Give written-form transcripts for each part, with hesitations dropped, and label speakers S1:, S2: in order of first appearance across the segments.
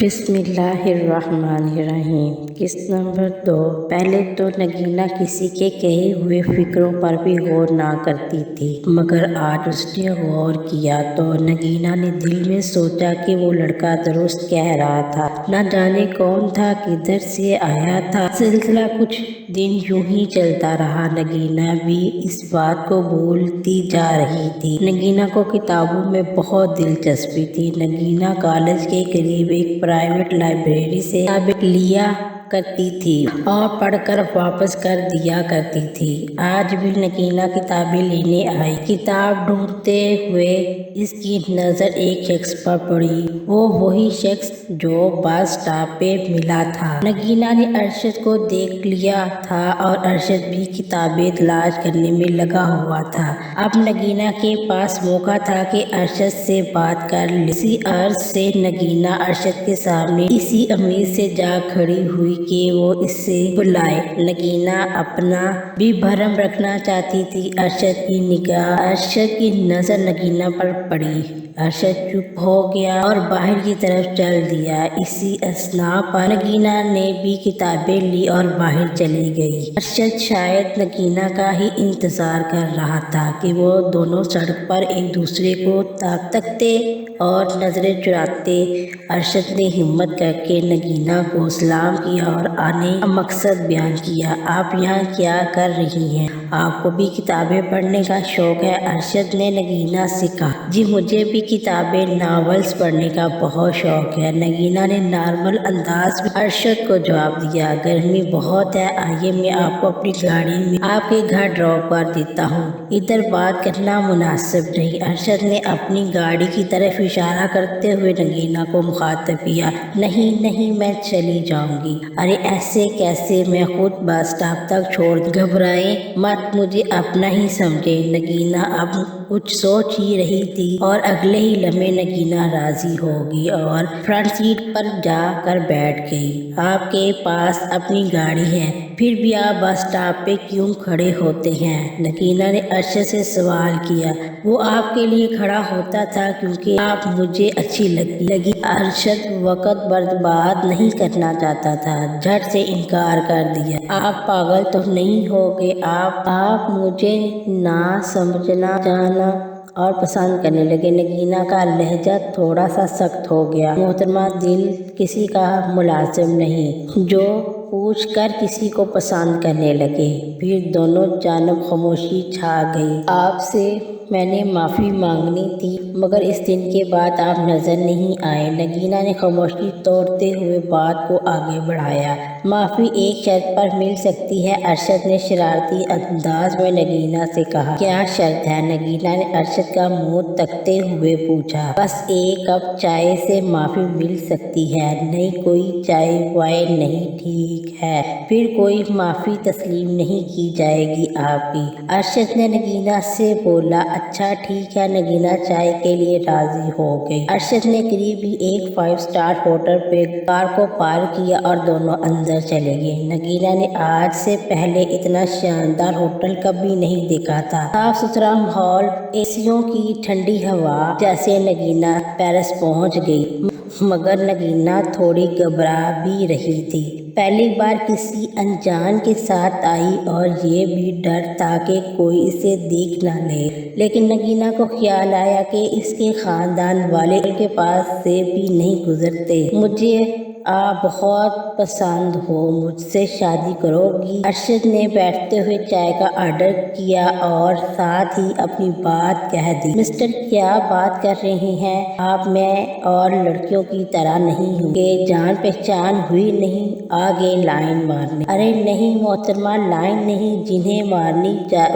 S1: بسم اللہ الرحمن الرحیم۔ قسط نمبر 2۔ پہلے تو نگینہ کسی کے کہے ہوئے فکروں پر بھی غور نہ کرتی تھی، مگر آج اس نے غور کیا تو نگینہ نے دل میں سوچا کہ وہ لڑکا درست کہہ رہا تھا۔ نہ جانے کون تھا، کدھر سے آیا تھا۔ سلسلہ کچھ دن یوں ہی چلتا رہا۔ نگینہ بھی اس بات کو بھولتی جا رہی تھی۔ نگینہ کو کتابوں میں بہت دلچسپی تھی۔ نگینہ کالج کے قریب ایک پرائیویٹ لائبریری سے کتابیں لیا کرتی تھی اور پڑھ کر واپس کر دیا کرتی تھی۔ آج بھی نگینہ کتابیں لینے آئی۔ کتاب ڈھونڈتے ہوئے اس کی نظر ایک شخص پر پڑی۔ وہ وہی شخص جو بس اسٹاپ پہ ملا تھا۔ نگینہ نے ارشد کو دیکھ لیا تھا اور ارشد بھی کتابیں تلاش کرنے میں لگا ہوا تھا۔ اب نگینہ کے پاس موقع تھا کہ ارشد سے بات کر لے۔ اسی عرض سے نگینہ ارشد کے سامنے اسی امید سے جا کھڑی ہوئی کہ وہ اس سے بلائے۔ نگینہ اپنا بھی بھرم رکھنا چاہتی تھی۔ ارشد کی نظر نگینہ پر پڑی۔ ارشد چپ ہو گیا اور باہر کی طرف چل دیا۔ اسی اثنا پر نگینہ نے بھی کتابیں لی اور باہر چلی گئی۔ ارشد شاید نگینہ کا ہی انتظار کر رہا تھا کہ وہ دونوں سڑک پر ایک دوسرے کو تکتے اور نظریں چراتے۔ ارشد نے ہمت کر کے نگینہ کو سلام کیا اور آنے کا مقصد بیان کیا۔ آپ یہاں کیا کر رہی ہیں؟ آپ کو بھی کتابیں پڑھنے کا شوق ہے؟ ارشد نے نگینہ سے کہا۔ جی مجھے بھی کتابیں، ناولز پڑھنے کا بہت شوق ہے، نگینہ نے نارمل انداز میں ارشد کو جواب دیا۔ گرمی بہت ہے، آئیے میں آپ کو اپنی گاڑی میں آپ کے گھر ڈراپ کر دیتا ہوں۔ ادھر بات کرنا مناسب نہیں۔ ارشد نے اپنی گاڑی کی طرف اشارہ کرتے ہوئے نگینہ کو مخاطب کیا۔ نہیں نہیں، میں چلی جاؤں گی۔ ارے ایسے کیسے، میں خود بس اسٹاپ تک چھوڑ دوں۔ گھبرائیں مت، مجھے اپنا ہی سمجھیں۔ نگینہ اب کچھ سوچ ہی رہی تھی اور اگلے ہی لمحے نگینہ راضی ہوگی اور فرنٹ سیٹ پر جا کر بیٹھ گئی۔ آپ کے پاس اپنی گاڑی ہے، پھر بھی آپ بس اسٹاپ پہ کیوں کھڑے ہوتے ہیں؟ نگینہ نے ارشد سے سوال کیا۔ وہ آپ کے لیے کھڑا ہوتا تھا کیونکہ آپ مجھے اچھی لگی۔ ارشد وقت برباد نہیں کرنا چاہتا تھا، جھٹ سے انکار کر دیا۔ آپ پاگل تو نہیں ہو گے؟ آپ مجھے نہ سمجھنا، جانا اور پسند کرنے لگے۔ نگینہ کا لہجہ تھوڑا سا سخت ہو گیا۔ محترمہ، دل کسی کا ملازم نہیں جو پوچھ کر کسی کو پسند کرنے لگے۔ پھر دونوں جانب خاموشی چھا گئی۔ آپ سے میں نے معافی مانگنی تھی، مگر اس دن کے بعد آپ نظر نہیں آئے۔ نگینہ نے خاموشی توڑتے ہوئے بات کو آگے بڑھایا۔ معافی ایک شرط پر مل سکتی ہے، ارشد نے شرارتی انداز میں نگینہ سے کہا۔ کیا شرط ہے؟ نگینہ نے ارشد کا منہ تکتے ہوئے پوچھا۔ بس ایک کپ چائے سے معافی مل سکتی ہے، نہیں کوئی چائے وائے نہیں، ٹھیک ہے؟ پھر کوئی معافی تسلیم نہیں کی جائے گی آپ کی، ارشد نے نگینہ سے بولا۔ اچھا ٹھیک ہے۔ نگینہ چائے کے لیے راضی ہو گئی۔ ارشد نے قریب ہی ایک 5 اسٹار ہوٹل پہ کار کو پارک کیا اور دونوں اندر چلے گئے۔ نگینہ نے آج سے پہلے اتنا شاندار ہوٹل کبھی نہیں دیکھا تھا۔ صاف ستھرا ماحول، ایسیوں کی ٹھنڈی ہوا۔ جیسے نگینہ پیرس پہنچ گئی، مگر نگینہ تھوڑی گھبرا بھی رہی تھی۔ پہلی بار کسی انجان کے ساتھ آئی اور یہ بھی ڈر تھا کہ کوئی اسے دیکھ نہ لے، لیکن نگینہ کو خیال آیا کہ اس کے خاندان والے ان کے پاس سے بھی نہیں گزرتے۔ مجھے آپ بہت پسند ہو، مجھ سے شادی کرو گی؟ ارشد نے بیٹھتے ہوئے چائے کا آرڈر کیا اور ساتھ ہی اپنی بات کہہ دی۔ مسٹر، کیا بات کر رہے ہیں آپ؟ میں اور لڑکیوں کی طرح نہیں ہوں کہ جان پہچان ہوئی نہیں آگے لائن مارنے۔ ارے نہیں محترمہ، لائن نہیں، جنہیں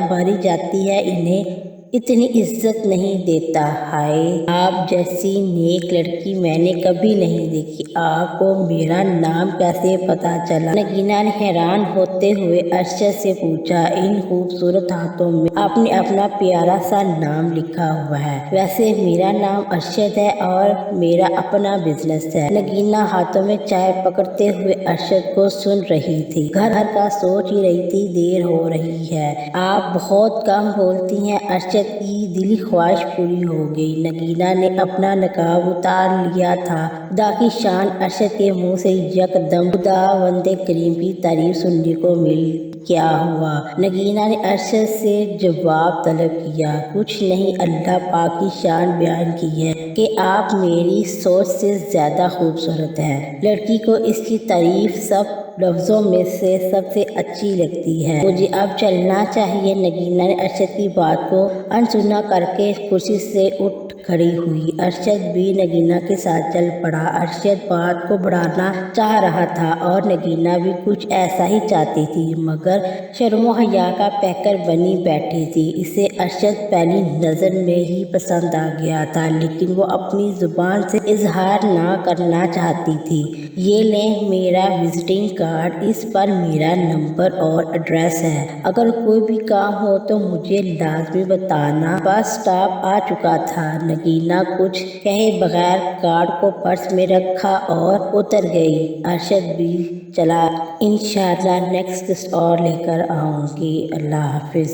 S1: ماری جاتی ہے انہیں اتنی عزت نہیں دیتا۔ ہائے، آپ جیسی نیک لڑکی میں نے کبھی نہیں دیکھی۔ آپ کو میرا نام کیسے پتا چلا؟ نگینہ نے حیران ہوتے ہوئے ارشد سے پوچھا۔ ان خوبصورت ہاتھوں میں آپ نے اپنا پیارا سا نام لکھا ہوا ہے۔ ویسے میرا نام ارشد ہے اور میرا اپنا بزنس ہے۔ نگینہ ہاتھوں میں چائے پکڑتے ہوئے ارشد کو سن رہی تھی۔ گھر کا سوچ ہی رہی تھی، دیر ہو رہی ہے۔ آپ بہت کم بولتی ہیں، ارشد ارشد کی دلی خواہش پوری ہو گئی۔ نگینہ نے اپنا نقاب اتار لیا تھا۔ خدا کی شان، ارشد کے منہ سے یکدم خداوند کریم کی تعریف سننے کو مل کیا ہوا؟ نگینہ نے ارشد سے جواب طلب کیا، کچھ نہیں، اللہ پاک کی شان بیان کی ہے کہ آپ میری سوچ سے زیادہ خوبصورت ہیں۔ لڑکی کو اس کی تعریف سب لفظوں میں سے سب سے اچھی لگتی ہے۔ مجھے اب چلنا چاہیے۔ نگینہ نے ارشد کی بات کو انسنا کر کے کرسی سے اٹھ کھڑی ہوئی۔ ارشد بھی نگینہ کے ساتھ چل پڑا۔ ارشد بات کو بڑھانا چاہ رہا تھا اور نگینہ بھی کچھ ایسا ہی چاہتی تھی، مگر شرم و حیا کا پیکر بنی بیٹھی تھی۔ اسے ارشد پہلی نظر میں ہی پسند آ گیا تھا، لیکن وہ اپنی زبان سے اظہار نہ کرنا چاہتی تھی۔ یہ لیں میرا وزٹنگ کارڈ، اس پر میرا نمبر اور ایڈریس ہے۔ اگر کوئی بھی کام ہو تو مجھے لازمی بتانا۔ بس اسٹاپ آ چکا تھا۔ نگینہ کچھ کہے بغیر کارڈ کو پرس میں رکھا اور اتر گئی۔ ارشد بھی چلا۔ انشاءاللہ نیکسٹ قسط اور لے کر آؤں گی۔ اللہ حافظ۔